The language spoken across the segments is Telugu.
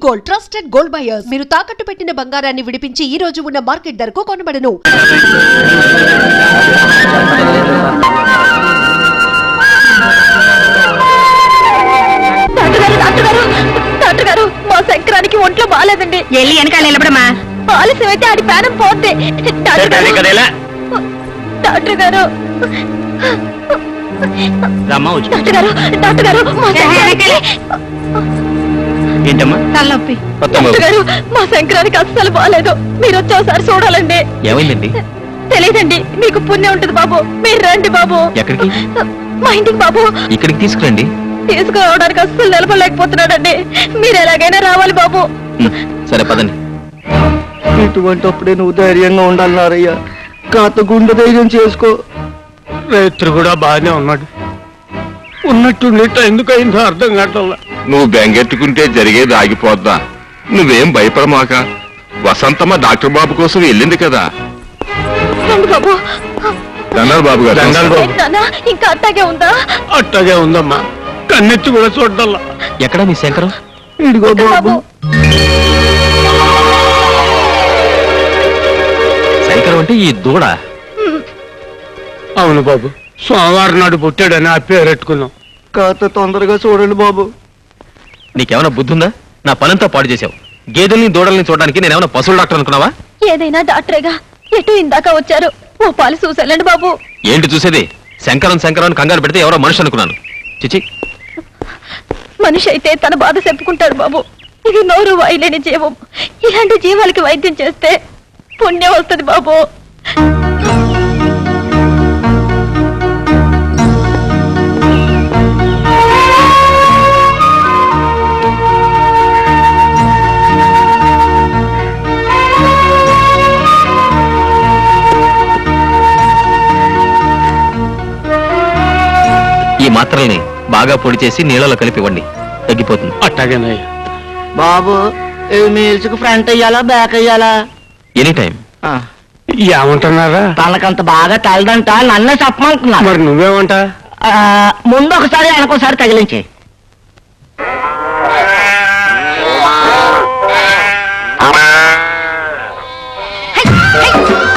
Gold, trusted gold buyers. మీరు తాకట్టు పెట్టిన బంగారాన్ని విడిపించి ఈ రోజు ఉన్న మార్కెట్ ధరకు కొనబడను. డాక్టర్ గారు, మా శంకరానికి ఒంట్లో బాగాలేదండి. వెళ్ళి వెనకాల నిలబడమా. ఆలస్యం అయితే ఆడి ప్రాణం పోతే. డాక్టర్ గారు, డాక్టర్ గారు, ఏంటమ్మా తలనొప్పి. డాక్టర్ గారు, మా శంకరానికి అస్సలు బాగాలేదు. మీరు వచ్చి ఒకసారి చూడాలండి. ఏమైందండి? తెలియదండి, మీకు పుణ్యం ఉంటుంది బాబు. మీరు రండి బాబు. ఎక్కడికి? మా ఇంటికి బాబు. ఇక్కడికి తీసుకురండి. తీసుకురావడానికి అస్సలు నిలబడలేకపోతున్నాడండి. మీరు ఎలాగైనా రావాలి బాబు. సరే పదండి. ఇటువంటిప్పుడే నువ్వు ధైర్యంగా ఉండాలన్నారయ్యా. కాత గుండె ధైర్యం చేసుకో. రైతు కూడా బాగానే ఉన్నాడు. ఉన్నట్టుండి ఎందుకైందో అర్థం కావట్లా. నువ్వు బెంగెట్టుకుంటే జరిగేది ఆగిపోద్దా? నువ్వేం భయపడమాక. వసంతమ్మ డాక్టర్ బాబు కోసం వెళ్ళింది కదా. రండి బాబు. దండాలు బాబు గారు. నాన్న, ఇంకా అట్టాగే ఉందా? అట్టాగే ఉందమ్మా. కన్నెత్తి కూడా చూడాలా. ఎక్కడ మీ శంకరం? ఇడిగో బాబు. శంకరం అంటే ఈ దూడ? అవును బాబు, సోమవారం నాడు పుట్టాడని ఆ పేరు పెట్టుకున్నాం. కాత తొందరగా చూడండి బాబు. నీకేమైనా బుద్ధి ఉందా? నా పనంతా పాడు చేసావు. గేదెల్ని దూడల్ని చూడడానికి నేనేమైనా పశువుల డాక్టర్ అనుకున్నావా? ఏదైనా డాక్టరేగా. ఎటు ఇందాక వచ్చారు. ఓ పాలు చూసేళ్ళండి బాబు. ఏంటి చూసేది? శంకరం శంకరం కంగారు పెడితే ఎవరో మనిషి అనుకున్నాను. చిచి, మనిషి అయితే తన బాధ చెప్పుకుంటాడు బాబు. ఇది నోరు వాయలేని జీవం. ఇలాంటి జీవాలకి వైద్యం చేస్తే పుణ్యం వస్తుంది బాబు. ఈ మాత్రల్ని బాగా పొడి చేసి నీళ్ళలో కలిపి ఇవ్వండి, తగ్గిపోతుంది. అట్టాగేనయ్యా. బాబు, మీల్స్కి ఫ్రంట్ అయ్యాలా బ్యాక్ అయ్యాలా? Any time. ఏమంటున్నారా? తనకంత బాగా తగలదంట. నన్నే చెప్పమంటున్నా. మరి నువ్వేమంటా? ముందు ఒకసారి వెనకోసారి తగిలించే.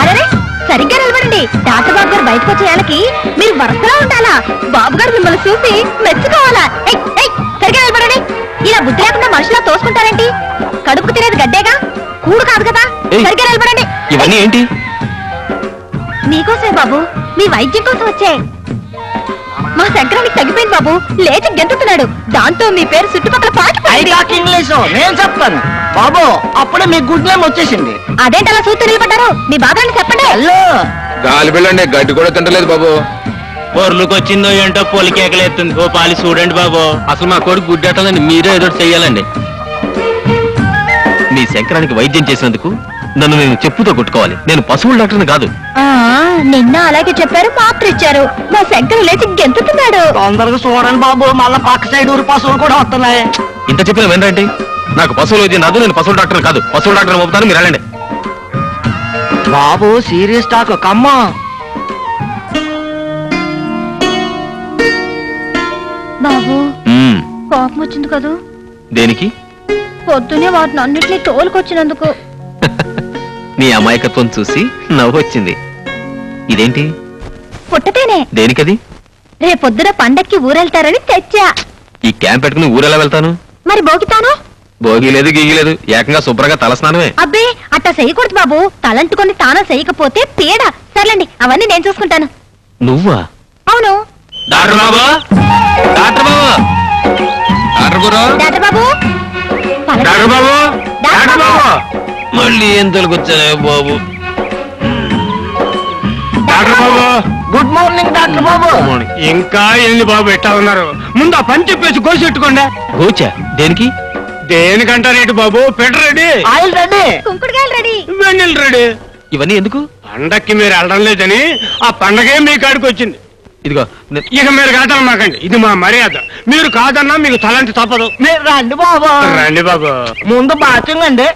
అరే, సరిగ్గా నిలబడండి. డాక్టర్ బాబు గారు బయటకు వచ్చేయాలకి మీరు వరుసలో ఉండాలా. బాబు గారు మిమ్మల్ని చూసి మెచ్చుకోవాలా. సరిగ్గా నిలబడండి. ఇలా బుద్ధి లేకుండా మనుషులా తోసుకుంటారేంటి? కడుపుకు తినేది గడ్డేగా, కూడు కాదు కదా. సరిగ్గా నిలబడండి. ఇవన్నీ ఏంటి? మీకోసమే బాబు, మీ వైద్యం కోసం వచ్చే. మా శంకరానికి తగ్గిపోయింది బాబు. లేచి గెంతుతున్నాడు. దాంతో మీ పేరు చుట్టుపక్కల పాకి ఇంగ్లీషు నేను చెప్తాను బాబు. అప్పుడే మీ గుడ్ నేమ్ వచ్చేసింది. అదేంటి అలా చూస్తూ నిలబడ్డారు? మీ బాధని చెప్పండి. హలో, గాలి బిళ్ళండి, గడ్డి కూడా తింటలేదు బాబు. పొర్లుకు వచ్చిందో ఏంటో పొలికేకలేస్తుంది. ఓ పాలి చూడండి బాబు. అసలు మా కొడుకు గుడ్డెట్టాలని మీరే ఏదో చెయ్యాలండి. మీ శంకరానికి వైద్యం చేసినందుకు నన్ను నేను చెప్పుతో కొట్టుకోవాలి. నేను పశువుల డాక్టర్ని కాదు. నిన్న అలాగే చెప్పారు, మాత్ర ఇచ్చారు. మా శంకర్ లేచి గెంతుతున్నాడు. తొందరగా చూడండి బాబు. మళ్ళా పక్క సైడ్ ఊరు పశువులు కూడా వస్తున్నాయి. ఇంత చెప్పిన వినరేంటి? నాకు పశువుల వైద్యం రాదు. నేను పశువుల డాక్టర్ కాదు. పశువుల డాక్టర్ పంపుతాను, మీరు వెళ్ళండి. బాబు, సీరియస్ టాక్ కమ్మా. బాబు, కోపం వచ్చింది కదూ? దేనికి? పొద్దునే వాటిని అన్నిటినీ తోలుకొచ్చినందుకు. నీ అమాయకత్వం చూసి నవ్వు వచ్చింది. ఇదేంటి? పుట్టతేనే. దేనికది? రేపొద్దున పండక్కి ఊరెళ్తారని తెచ్చా. ఈ క్యాంప్ పెట్టుకుని ఊరెలా వెళ్తాను? మరి బోగితాను? భోగి లేదు, గీగి లేదు. ఏకంగా శుభ్రంగా తలస్నానమే. అబ్బే, అట్టా చేయకూడదు బాబు. తలంటుకొని తానం చేయకపోతే పీడ. సర్లేండి, అవన్నీ నేను చూసుకుంటాను. నువ్వా? అవును. డాక్టర్ బాబు, డాక్టర్ బాబు, డాక్టర్ గురు, డాక్టర్ బాబు, డాక్టర్ బాబు, డాక్టర్ బాబు. మళ్ళీ ఏం తొలగొచ్చానే బాబు. డాక్టర్ బాబు, గుడ్ మార్నింగ్ డాక్టర్ బాబు. ఇంకా ఏంది బాబు ఎట్టా ఉన్నారు? ముందు ఆ పని చెప్పేసి కోసెట్టుకోండి. గోచా దేనికి? దేనికంటారేంటి బాబు? పెట రెడీ, ఆయిల్ రెడీ, కుంకుడుకాయలు రెడీ, వెన్నెల రెడీ. ఇవన్నీ ఎందుకు? పండక్కి మీరు వెళ్ళడం లేదని ఆ పండగే మీ కాడికి వచ్చింది. ఇదిగో ఇక మీరు కాదనమాకండి. ఇది మా మర్యాద. మీరు కాదన్నా మీకు తలంటి తప్పదు. మీరు రండి బాబు. రండి బాబు. ముందు బాత్రూమ్ అండి.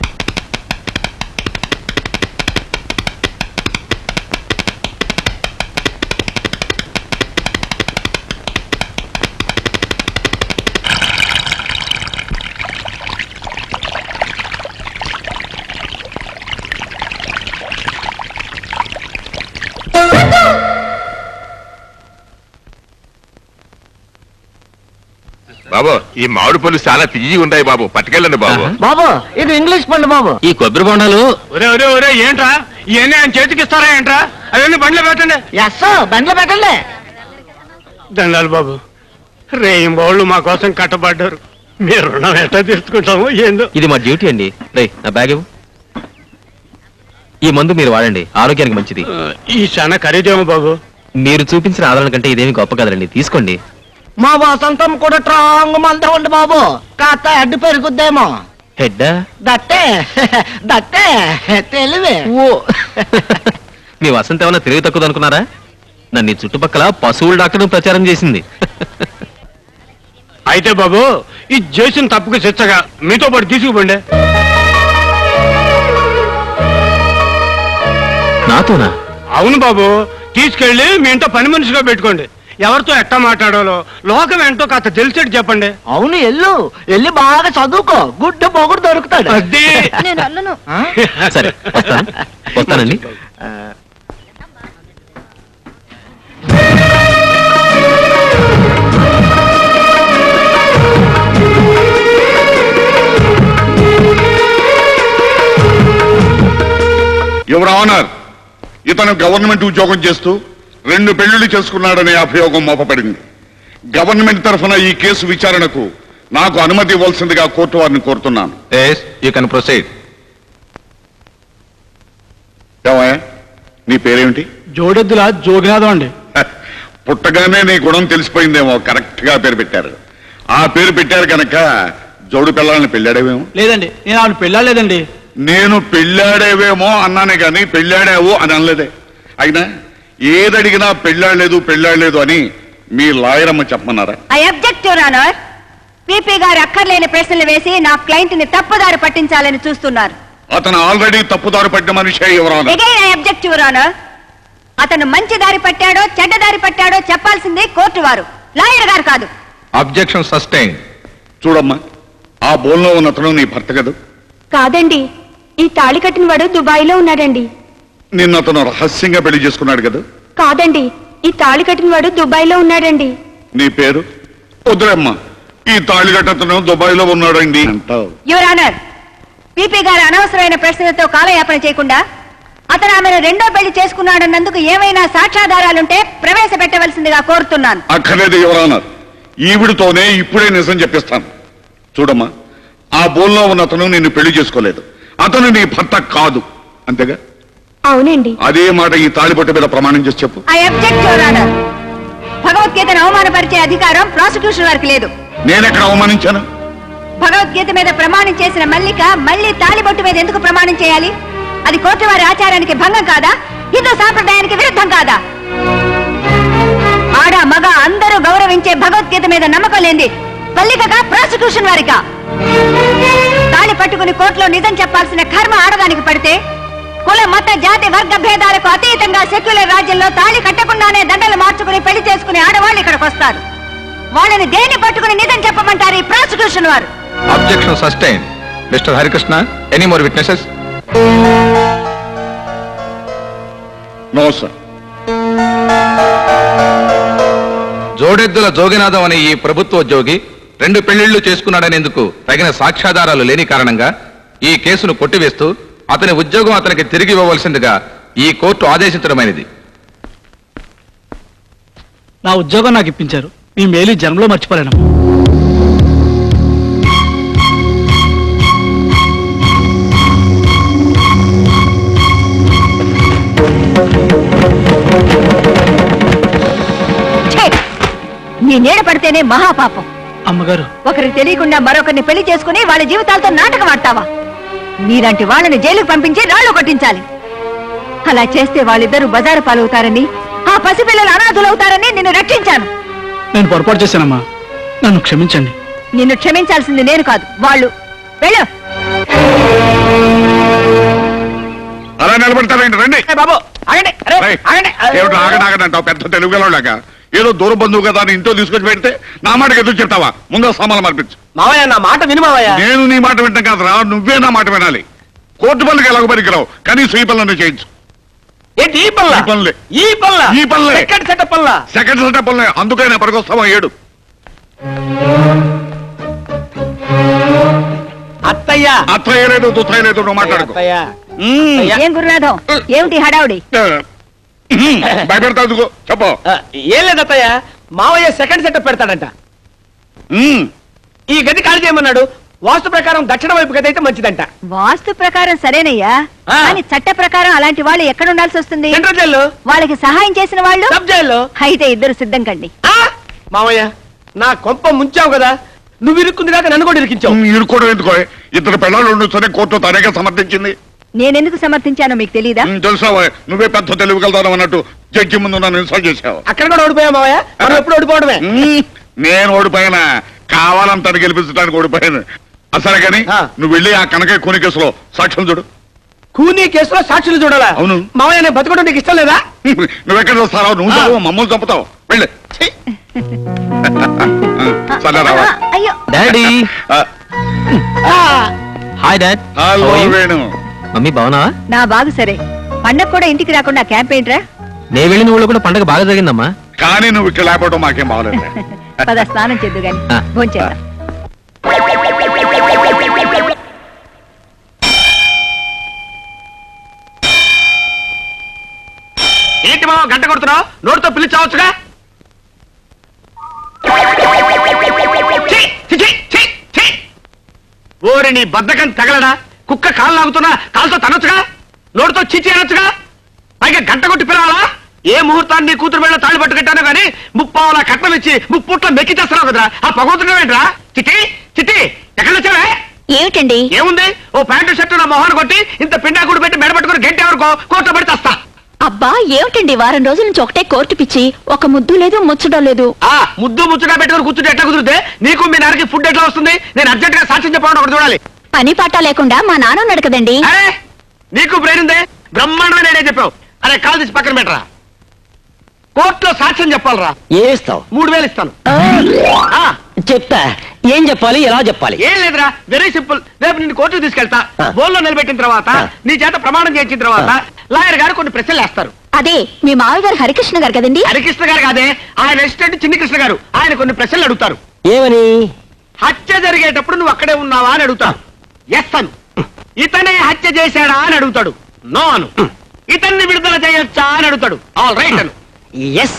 బాబు ఈ మామిడి పళ్ళు చాలా తీయి ఉన్నాయి బాబు పట్టుకెళ్ళండి బాబు బాబు ఇది ఇంగ్లీష్ పండు బాబు. ఈ కొబ్బరి బొండాలు ఒరే ఏంట్రా ఇవన్నీ ఆయన చేతికి ఇస్తారా ఏంట్రా అవన్నీ బండ్లో పెట్టండి. ఎస్ బండ్లో పెట్టండి. దండాలు బాబు రేయింబోళ్ళు మా కోసం కట్టబడ్డారు. మీరు రుణం ఎట్లా తీర్చుకుంటాము ఏందో. ఇది మా డ్యూటీ అండి. రేయ్ నా బ్యాగ్ ఇవ్వు. ఈ మందు మీరు వాడండి, ఆరోగ్యానికి మంచిది. ఈ చాలా ఖరీదేమో బాబు. మీరు చూపించిన ఆదరణ కంటే ఇదేమి గొప్ప కదండి, తీసుకోండి. మా వసంతం కూడా స్ట్రాంగ్ మంద ఉంది బాబు. కాస్త అడ్డు పెరుగుద్దేమో. హెడ్ దట్టే దట్టే తెలివే. ఓ మీ వసంత ఏమన్నా తెలివి తక్కువ అనుకున్నారా? నన్ను ఈ చుట్టుపక్కల పశువుల డాక్టర్ ప్రచారం చేసింది. అయితే బాబు ఈ చేసిన తప్పుకు శిక్షగా మీతో పాటు తీసుకుపోండి. నాతోనా? అవును బాబు, తీసుకెళ్లి మీ ఇంట్లో పని మనిషిగా పెట్టుకోండి. ఎవరితో ఎట్టా మాట్లాడాలో లోకం ఏంటో కాస్త తెలిసేట్టు చెప్పండి. అవును ఎల్లి బాగా చదువుకో, గుడ్డ పొగుడు దొరుకుతాడు. అది నేను అల్లను. ఆ? సరే వస్తానండి. యువర్ ఆనర్, ఇతను గవర్నమెంట్ ఉద్యోగం చేస్తూ 2 పెళ్లిళ్లు చేసుకున్నాడనే అభియోగం మోపబడింది. గవర్నమెంట్ తరఫున ఈ కేసు విచారణకు నాకు అనుమతి ఇవ్వాల్సిందిగా కోర్టు వారిని కోరుతున్నాను. ఏమయ్యా, నీ పేరేమిటి? జోడెద్దుల జోగినాథం అండి. పుట్టగానే నీ గుణం తెలిసిపోయిందేమో, కరెక్ట్ గా పేరు పెట్టారు. ఆ పేరు పెట్టారు కనుక జోడు పిల్లల్ని పెళ్ళాడేవేమో. లేదండి, నేను ఆవిడ పెళ్ళాలేదండి. నేను పెళ్ళాడేవేమో అన్నానే గాని పెళ్ళాడావు అని అనలేదే. అయినా ఏదడిగినా పెళ్ళాడలేదు అని మీ లాయర్ అమ్మ చెప్పమన్నారా? I object your honour. PP garu అక్కర్లేని ప్రశ్నలు వేసి నా క్లయింట్ ని తప్పుదారి పట్టించాలని చూస్తున్నారు. అతను ఆల్రెడీ తప్పుదారి పట్టిన మనిషే ఎవరన్నా. Again I object your honour. అతను మంచి దారి పట్టాడో చెడ్డ దారి పట్టాడో చెప్పాల్సిందే కోర్టు వారు, లాయర్ గారు కాదు. Objection sustain. చూడమ్మా, ఆ బోన్లో ఉన్న అతను నీ భర్త కదా? కాదండి, ఈ తాళి కట్టిన వాడు దుబాయ్ లో ఉన్నాడండి. నిన్ను అతను రహస్యంగా పెళ్లి చేసుకున్నాడు కదా? కాదండి, ఈ తాళి కట్టిన వాడు దుబాయ్ లో ఉన్నాడండి. నీ పేరు? వద్దురమ్మా, ఈ తాళిగట్ట అతను దుబాయ్ లో ఉన్నాడండి అంటావు. యువర్ ఆనర్, పీపీ గారు అనవసరమైన ప్రశ్నలతో కాలయాపన చేయకుండా అతను ఆమెను 2వ పెళ్లి చేసుకున్నాడన్నందుకు ఏమైనా సాక్ష్యాధారాలుంటే ప్రవేశపెట్టవలసిందిగా కోరుతున్నాను. అక్కర్లేదు ఎవరన్నారు, ఈవిడితోనే ఇప్పుడే నిజం చెప్పిస్తాను. చూడమ్మా, ఆ బోన్లో ఉన్న అతను నిన్ను పెళ్లి చేసుకోలేదు. అతను నీ భర్త కాదు, అంతేగా? అవునండి. అదే మాట ఈ తాళిబొట్టు మీద ప్రమాణం చేసి చెప్పు. I object your honour. భగవద్గీతను అవమానపరిచే అధికారం ప్రాసిక్యూషన్ వారికి లేదు. నేనెక్కడ అవమానించాను? భగవద్గీత మీద ప్రమాణం చేసిన మల్లిక మళ్ళీ తాలిబొట్టు మీద ఎందుకు ప్రమాణం చేయాలి? అది కోర్టు వారి ఆచారానికి భంగం కాదా? హిందూ సాంప్రదాయానికి విరుద్ధం కాదా? ఆడ మగ అందరూ గౌరవించే భగవద్గీత మీద నమ్మకం లేని మల్లికగా ప్రాసిక్యూషన్ వారిగా తాళి పట్టుకుని కోర్టులో నిజం చెప్పాల్సిన కర్మ ఆడదానికి పడితే, కుల మత జాతి వర్గ భేదాలకు అతీతంగా సెక్యులర్ రాజ్యంలో తాళి కట్టకుండానే దండలు మార్చుకుని పెళ్లి చేసుకునే ఆడవాళ్ళు ఇక్కడికి వస్తారు. వాళ్ళని దేన్ని పట్టుకుని నిజం చెప్పమంటారు ఈ ప్రాసిక్యూషన్ వారు? Objection sustain. Mister Harikrishna, any more witnesses? No sir. జోడెద్దుల జోగినాథం అనే ఈ ప్రభుత్వ ఉద్యోగి 2 పెళ్లిళ్లు చేసుకున్నాడనేందుకు తగిన సాక్ష్యాధారాలు లేని కారణంగా ఈ కేసును కొట్టివేస్తూ అతని ఉద్యోగం అతనికి తిరిగి ఇవ్వవలసిందిగా ఈ కోర్టు ఆదేశించడమైనది. నా ఉద్యోగం నాకు ఇప్పించారు. మీ మేలు జన్మలో మర్చిపోలేను. నీ నీడ పడితేనే మహాపాపం. అమ్మగారు, ఒకరికి తెలియకుండా మరొకరిని పెళ్లి చేసుకుని వాళ్ళ జీవితాలతో నాటకం ఆడతావా? నీలాంటి వాళ్ళని జైలుకు పంపించి రాళ్లు కొట్టించాలి. అలా చేస్తే వాళ్ళిద్దరూ బజారు పాలవుతారని, ఆ పసిపిల్లలు అనాథులవుతారని నిన్ను రక్షించాను. నేను పొరపాటు చేశానమ్మా, నన్ను క్షమించండి. నిన్ను క్షమించాల్సింది నేను కాదు, వాళ్ళు. వెళ్ళు. అలా నిలబడతారండి, రండి. బాబు ఆగండి. అరే, రేయ్, ఆగండి. ఏమిటి ఆగడాగదంటావు? పెద్ద తెలుగులాగా ఏదో దూర బంధువు కదా అని ఇంట్లో తీసుకొచ్చి పెడితే నా మాటకి ఎదురు చెప్తావా? ముందు సామాన్లు మార్పించు. మావయ్య నా మాట విను మావయ్య. నేను నీ మాట వింటాం కాదురా, నువ్వే నా మాట వినాలి. కోర్టు పనులకి ఎలాగో పనికిరావు, కనీసం ఈ పనులను చేయించు. ఏంటి ఈ పనులా? ఈ పనులే. ఈ పనులా? ఈ పనులే. సెకండ్ సెటప్ పనులా? సెకండ్ సెటప్ పనులే. అందుకైనా పనికొస్తావా? 7 అత్తయ్య అత్తయ్య లేదు దుత్తయ్య లేదు నువ్వు మాట్లాడుకో అత్తయ్య ఏం గురునాథం ఏమిటి హడావుడి భయపెడతా చెప్పు ఏం లేదు అత్తయ్య మావయ్య సెకండ్ సెటప్ పెడతాడంట ఈ గది ఖాళీ చేయమన్నాడు. వాస్తు ప్రకారం దక్షిణ వైపు గది అయితే మంచిదంట. వాస్తు ప్రకారం సరేనయ్యా, ఆ. కానీ చట్ట ప్రకారం అలాంటి వాళ్ళు ఎక్కడ ఉండాల్సి వస్తుంది? సెంట్రల్ జైల్లో, వాళ్ళకి సహాయం చేసిన వాళ్ళు సబ్ జైల్లో. అయితే ఇద్దరు సిద్ధం కండి. మావయ్య నా కొంప ముంచావు కదా, నువ్వు ఇరుక్కుంది కాక నన్ను కూడా ఇరికించావు. ఇరుక్కోవడం ఎందుకో? ఇద్దరు పిల్లలు ఉండొచ్చని కోర్టు తనగా సమర్థించింది. నేనెందుకు సమర్థించానో మీకు తెలీదా? తెలుసావా? నువ్వే పెద్ద తెలివిగలుగుతావు అన్నట్టు జడ్జి ముందు నన్ను ఇన్సల్ట్ చేశావు. అక్కడ కూడా ఓడిపోయా మావయ్య, మనం ఎప్పుడు ఓడిపోవడమే. నేను ఓడిపోయినా, కావాలంతా గెలిపించడానికి ఓడిపోయాను. అసలు కానీ నువ్వు వెళ్ళి ఆ కనకయ్య కూని కేసులో సాక్ష్యం చూడు. కూనీ కేసులో సాక్షులు చూడాలా? అవును. మావయ్య నేను బతకడం నీకు ఇష్టం లేదా? నువ్వెక్కడ వస్తావు? నువ్వు చదువు, మమ్మల్ని చంపుతావు. వెళ్ళి సరే రావా. అయ్యో daddy. Hi dad. Hello Venu. Mummy బాగున్నావా? నా బాగు సరే. పండగ కూడా ఇంటికి రాకుండా క్యాంప్ ఏంట్రా? నేను వెళ్ళిన ఊళ్ళో కూడా పండగ బాగా జరిగిందమ్మా. కానీ నువ్వు ఇక్కడ లేకపోవడం మాకేం బాగలేదు. పద స్నానం చేద్దు గాని ఆ. భోంచేద్దాం. ఏంటి మావ గంట కొడుతున్నావు? నోటితో పిలిచావచ్చుగా. ఛీ, ఛీ, ఛీ, ఛీ, ఛీ. ఓరి నీ బద్దకం తగలడా? కుక్క కాళ్ళు లాగుతున్నా కాళ్ళతో తనొచ్చుగా, నోటితో చిచి అనొచ్చుగా, పైగా గంట కొట్టి పిలవాలా? ఏ ముహూర్తాన్ని నీ కూతురు వెళ్ళ తాళి పట్టుకెట్టాను కానీ ముప్పావలా కట్నం ఇచ్చి ముప్పుట్ల మెక్కి చేస్తున్నావు కదరా. ఆ పగవుతున్నావేంట్రా? చిట్టి చిట్టి ఎక్కడ వచ్చావే? ఏమిటండి? ఏముంది, ఓ ప్యాంటు షర్టు నా మొహాన్ని కొట్టి ఇంత పిండాకుడు పెట్టి మెడబట్టుకుని గంట ఎవరికో కోర్టులో పడి తెస్తా. అబ్బా ఏమిటండి, వారం రోజుల నుంచి ఒకటే కోర్టు పిచ్చి, ఒక ముద్దు లేదు ముచ్చడం లేదు. ఆ ముద్దు ముచ్చుగా పెట్టుకుని కూర్చుంటే ఎట్లా కుదిరితే? నీకు మీ నాన్నకి ఫుడ్ ఎట్లా వస్తుంది? నేను అర్జెంట్ గా సాక్ష్యం చెప్పాలని ఒకటి చూడాలి. పని పాట లేకుండా మా నాన్న ఉన్నాడు కదండి. అరే నీకు బ్రెయిన్ ఉందే, బ్రహ్మాండమైన ఐడియా చెప్పావు. అరే కాల్ తీసి పక్కన పెట్టరా. కోర్టులో సాక్ష్యం చెప్పాలరా. ఏస్తావు? 3000 ఇస్తాను. చెప్తా. ఏం చెప్పాలి, ఎలా చెప్పాలి? ఏం లేదురా, వెరీ సింపుల్. రేపు నిన్ను కోర్టుకు తీసుకెళ్తా. ఆ. బోల్లో నిలబెట్టిన తర్వాత నీ చేత ప్రమాణం చేయించిన తర్వాత లాయర్ గారు కొన్ని ప్రశ్నలు వేస్తారు. అదే మీ మామయ్య గారు హరికృష్ణ గారు కదండి. హరికృష్ణ గారు కాదే, ఆయన అసిస్టెంట్ చిన్ని కృష్ణ గారు. ఆయన కొన్ని ప్రశ్నలు అడుగుతారు. ఏమని? హత్య జరిగేటప్పుడు నువ్వు అక్కడే ఉన్నావా అని అడుగుతాడు. ఎస్ అను. ఇతనే హత్య చేశాడా అని అడుగుతాడు. నో అను. ఇతన్ని విడుదల చేయొచ్చా అని అడుగుతాడు. ఆల్ రైట్ అను. Yes,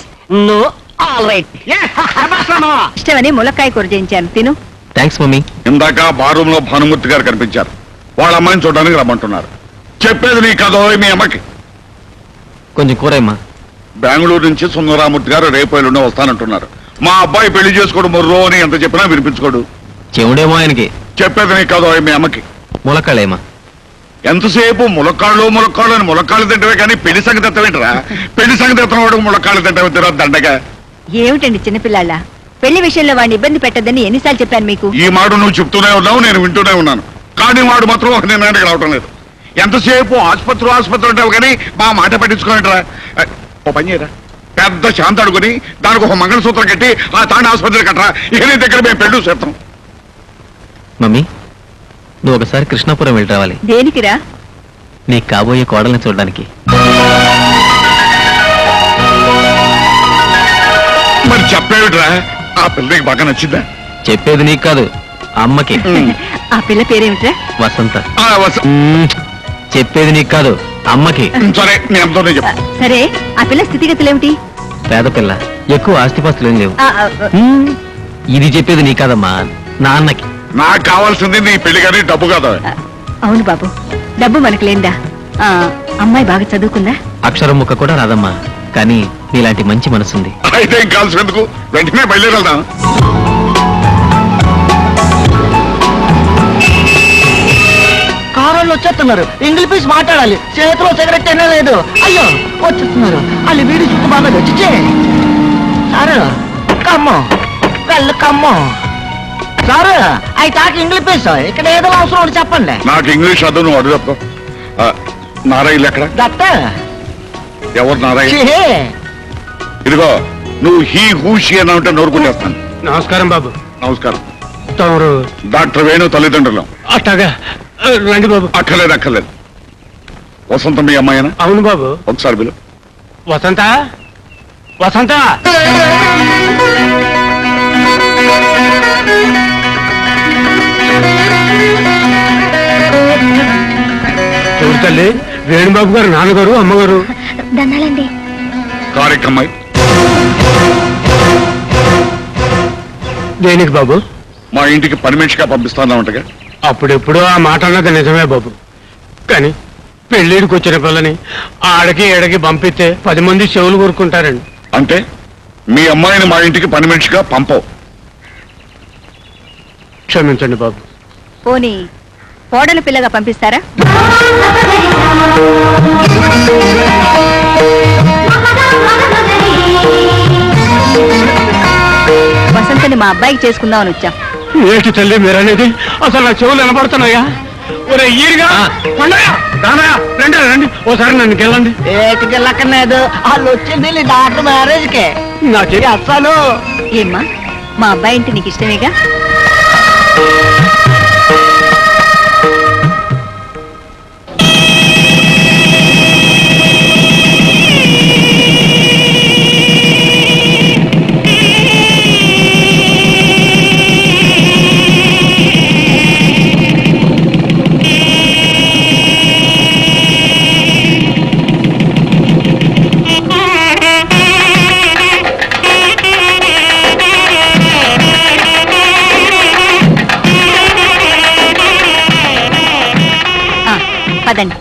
no, all right. Yes, శభాష్ మావా. ఇష్టమని ములక్కాయ కూర చేయించాను, తిను. Thanks mummy. ఇందాక బారూమ్ లో భానుమూర్తి గారు కనిపించారు. వాళ్ళ అమ్మాయిని చూడడానికి రమ్మంటున్నారు. చెప్పేది నీ కథ మీ అమ్మకి. కొంచెం కూరమ్మా. బెంగళూరు నుంచి సుందరామూర్తి గారు రేపు ఎల్లుండి వస్తానంటున్నారు. మా అబ్బాయి పెళ్లి చేసుకోడు మొర్రో అని ఎంత చెప్పినా వినిపించుకోడు. చెవుడేమో ఆయనకి. చెప్పేది నీ కథ మీ అమ్మకి. ములక్కాళ్ళేమా. ఎంతసేపు ములక్కాళ్ళు అని ములక్కాళ్ళు తింటవే కానీ పెళ్లి సంగతి ఎత్తవేంటరా? పెళ్లి సంగతి ఎత్తనవాడు ములక్కాళ్ళు తింటవే తిరా దండగా. ఏమిటండి చిన్నపిల్లాళ్ళ, పెళ్లి విషయంలో వాడిని ఇబ్బంది పెట్టద్దని ఎన్నిసార్లు చెప్పాను మీకు? ఈ మాట నువ్వు చెప్తూనే ఉన్నావు, నేను వింటూనే ఉన్నాను. కానీ వాడు మాత్రం ఒక నిర్ణయానికి రావటం లేదు. ఎంతసేపు ఆసుపత్రి ఉంటావు కానీ మా మాట పట్టించుకోనట్రా. ఓ పని చేయరా, పెద్ద శాంతి అడుగుని దానికి ఒక మంగళసూత్రం కట్టి ఆ తాండ ఆసుపత్రి కట్టరా. ఏ దగ్గర మేము పెళ్లి చేస్తాం. మమ్మీ నువ్వు ఒకసారి కృష్ణాపురం వెళ్ళి రావాలి. దేనికిరా? నీకు కాబోయే కోడల్ని చూడడానికి. మరి చెప్పేవిట్రా, ఆ పిల్లకి బాగా నచ్చిందా? చెప్పేది నీకు కాదు, అమ్మకి. ఆ పిల్ల పేరేమిట్రా? వసంత. ఆ, చెప్పేది నీకు కాదు, అమ్మకి. సరే నేను ఎంతోనే చెప్పు. సరే, ఆ పిల్ల స్థితిగతులేమిటి? పేద పిల్ల, ఎక్కువ ఆస్తిపాస్తులు ఏం లేవు. ఆ, ఇది చెప్పేది నీ కాదమ్మా, నాన్నకి. నాకు కావాల్సింది నీ పెళ్లి కానీ డబ్బు కాదు. అవును బాబు, డబ్బు మనకు లేదా? అమ్మాయి బాగా చదువుకుందా? అక్షరం ముక్క కూడా రాదమ్మా, కానీ నీలాంటి మంచి మనసుంది. అయితే ఏం కావాల్సినందుకు వెంటనే బయలుదేరదాం. కారంలో వచ్చేస్తున్నారు. ఇంగ్లీష్ పీస్ మాట్లాడాలి. చేతిలో సిగరెట్ అయినా లేదు. అయ్యో వచ్చేస్తున్నారు. వాళ్ళు వీడి చుట్టూ బాగా వచ్చే సారు కమ్మో వెళ్ళు కమ్మో సారు. అవి తాకి ఇంగ్లీష్ పీస్ ఇక్కడ ఏదో అవసరం ఒకటి చెప్పండి. నాకు ఇంగ్లీష్ అదు, నువ్వు అడుగు తప్ప. నారాయణ ఎక్కడ? దత్త ఎవరు నారాయణ? ఇదిగో నువ్వు హీ హూషి అని అంటే నోరుకుంటేస్తాను. నమస్కారం బాబు. నమస్కారం. తమరు డాక్టర్ వేణు తల్లిదండ్రులు. అట్టగా రండి బాబు. అక్కర్లేదు. వసంత మీ అమ్మాయినా? అవును బాబు. ఒకసారి బిలు. వసంత, వసంత. తల్లి వేణుబాబు గారు నాన్నగారు అమ్మగారు దండాలండి. కారెక్కమ్మాయి దేనికి బాబు? మా ఇంటికి పని మనిషిగా పంపిస్తానంటగా. అప్పుడెప్పుడు ఆ మాట అన్నది నిజమే బాబు, కానీ పెళ్ళిడికి వచ్చిన పిల్లని ఆడకి ఏడకి పంపిస్తే 10 మంది చెవులు కోరుకుంటారండి. అంటే మీ అమ్మాయిని మా ఇంటికి పని మనిషిగా పంపవు. క్షమించండి బాబు. పోనీ కోడలు పిల్లగా పంపిస్తారా? వసంతని మా అబ్బాయికి చేసుకుందామని వచ్చాం. ఏంటి తల్లి మీరనేది? అసలు నా చెవులు వినపడుతున్నాయా? ఒరే ఈరిగా పండగ రానయ్య, రండి రండి ఓసారి నన్ను గెలండి. ఏటికెళ్ళక్కర్లేదు, వాళ్ళు వచ్చింది డాక్టర్ మ్యారేజ్ కే. నా చెయ్యి అస్సలు ఏమ్మా, మా అబ్బాయి అంటే నీకు ఇష్టమేగా? పదండి.